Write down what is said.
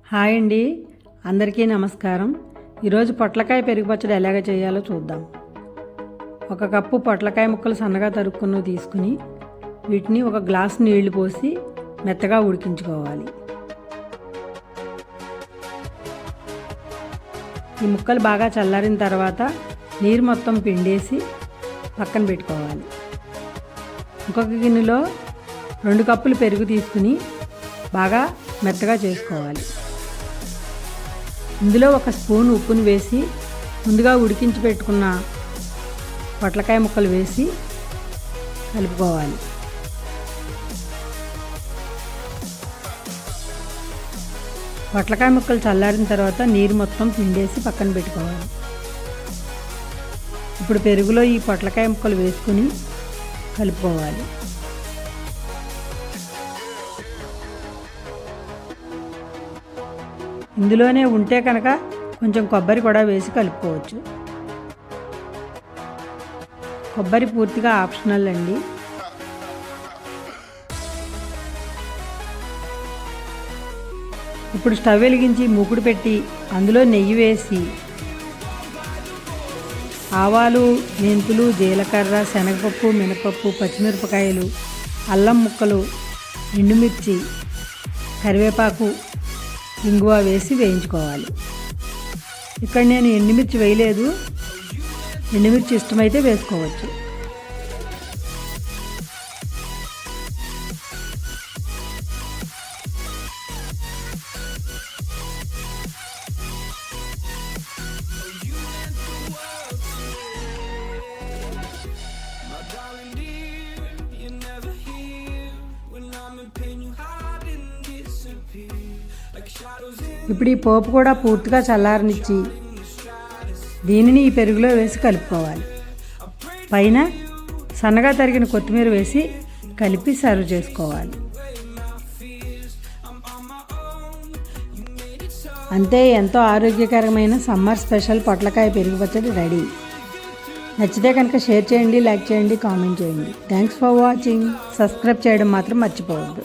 Hi అండి, అందరికీ నమస్కారం. ఈరోజు పొట్లకాయ పెరుగు పచ్చడి ఎలాగ చేయాలో చూద్దాం. ఒక కప్పు పొట్లకాయ ముక్కలు సన్నగా తరుక్కుని తీసుకుని వీటిని ఒక గ్లాసు నీళ్లు పోసి మెత్తగా ఉడికించుకోవాలి. ఈ ముక్కలు బాగా చల్లారిన తర్వాత నీరు మొత్తం పిండేసి పక్కన పెట్టుకోవాలి. ఇంకొక గిన్నెలో 2 కప్పులు పెరుగు తీసుకుని బాగా మెత్తగా చేసుకోవాలి. ఇందులో 1 స్పూన్ ఉప్పుని వేసి ముందుగా ఉడికించి పెట్టుకున్న పొట్లకాయ ముక్కలు వేసి కలుపుకోవాలి. పొట్లకాయ ముక్కలు చల్లారిన తర్వాత నీరు మొత్తం పిండేసి పక్కన పెట్టుకోవాలి. ఇప్పుడు పెరుగులో ఈ పొట్లకాయ ముక్కలు వేసుకుని కలుపుకోవాలి. ఇందులోనే ఉంటే కనుక కొంచెం కొబ్బరి కూడా వేసి కలుపుకోవచ్చు. కొబ్బరి పూర్తిగా ఆప్షనల్ అండి. ఇప్పుడు స్టవ్ వెలిగించి మూకుడు పెట్టి అందులో నెయ్యి వేసి ఆవాలు, మెంతులు, జీలకర్ర, శనగపప్పు, మినపప్పు, పచ్చిమిరపకాయలు, అల్లం ముక్కలు, ఎండుమిర్చి, కరివేపాకు, ఇంగువ వేసి వేయించుకోవాలి. ఇక్కడ నేను ఎండుమిర్చి వేయలేదు, ఎండుమిర్చి ఇష్టమైతే వేసుకోవచ్చు. ఇప్పుడు ఈ పోపు కూడా పూర్తిగా చల్లారనిచ్చి దీనిని ఈ పెరుగులో వేసి కలుపుకోవాలి. పైన సన్నగా తరిగిన కొత్తిమీర వేసి కలిపి సర్వ్ చేసుకోవాలి. అంతే, ఎంతో ఆరోగ్యకరమైన సమ్మర్ స్పెషల్ పొట్లకాయ పెరుగు పచ్చడి రెడీ. నచ్చితే కనుక షేర్ చేయండి, లైక్ చేయండి, కామెంట్ చేయండి. Thanks for watching. సబ్స్క్రైబ్ చేయడం మాత్రం మర్చిపోవద్దు.